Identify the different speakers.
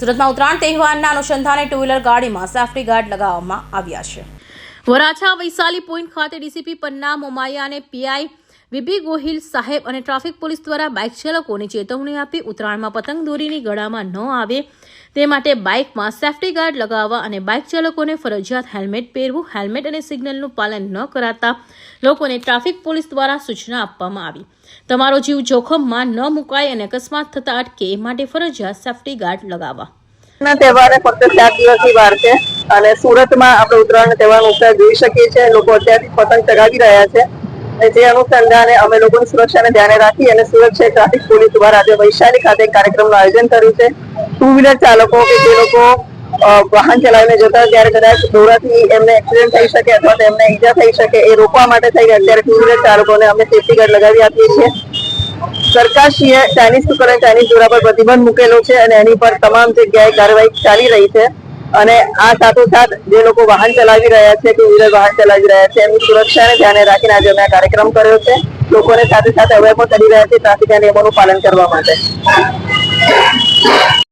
Speaker 1: સુરતમાં ઉત્તરાયણ તહેવારના અનુસંધાને ટુ વ્હીલર ગાડીમાં સેફ્ટી ગાર્ડ લગાવવામાં આવ્યા છે। વરાછા વૈશાલી પોઈન્ટ ખાતે ડીસીપી પન્ના મોમાયા અને પીઆઈ વીબી ગોહિલ સાહેબ અને ટ્રાફિક પોલીસ દ્વારા બાઇક ચાલકોને ચેતવણી આપી ઉત્તરાયણમાં પતંગ દોરીની ગળામાં ન આવે તે માટે બાઇકમાં સેફ્ટી ગાર્ડ લગાવવા અને બાઇક ચાલકોને ફરજિયાત હેલ્મેટ પહેરવું, હેલ્મેટ અને સિગ્નલનું પાલન ન કરાતા લોકોને ટ્રાફિક પોલીસ દ્વારા સૂચના આપવામાં આવી। તમારો જીવ જોખમમાં ન મુકાય અને અકસ્માત થતા અટકે એ માટે ફરજિયાત સેફ્ટી ગાર્ડ લગાવવા।
Speaker 2: તહેવારે ફક્ત 7 દિવસની વાર છે અને સુરતમાં આપણે ઉત્તરાયણ તહેવારનો ઉત્સાહ જોઈ શકીએ છીએ। લોકો અત્યારથી પતંગ ચગાવી રહ્યા છે અને જે અનુસંધાને અમે લોકોની સુરક્ષાને ધ્યાને રાખી અને સુરત શહેર ટ્રાફિક પોલીસ દ્વારા આજે વૈશાલી ખાતે એક કાર્યક્રમનું આયોજન કર્યું છે। ટુ વ્હીલર ચાલકો કે જે લોકો વાહન ચલાવીને જતા ત્યારે કદાચ દોરાથી એમને એક્સિડન્ટ થઈ શકે અથવા તો એમને ઈજા થઈ શકે એ રોકવા માટે થઈ અત્યારે ટુ વ્હીલર ચાલકોને અમે સેફ્ટી ગાર્ડ લગાવી આપીએ છીએ। સરકારશ્રીએ ચાઇનીઝ ટુકર અને ચાઇનીઝ દોરા પર પ્રતિબંધ મૂકેલો છે અને એની પર તમામ જગ્યાએ કાર્યવાહી ચાલી રહી છે અને આ સાથોસાથ જે લોકો વાહન ચલાવી રહ્યા છે, ટુ વ્હીલર વાહન ચલાવી રહ્યા છે એમની સુરક્ષાને ધ્યાને રાખીને આજે અમે આ કાર્યક્રમ કર્યો છે। લોકોને સાથે સાથે અવેર પણ કરી રહ્યા છે ટ્રાફિકના નિયમોનું પાલન કરવા માટે।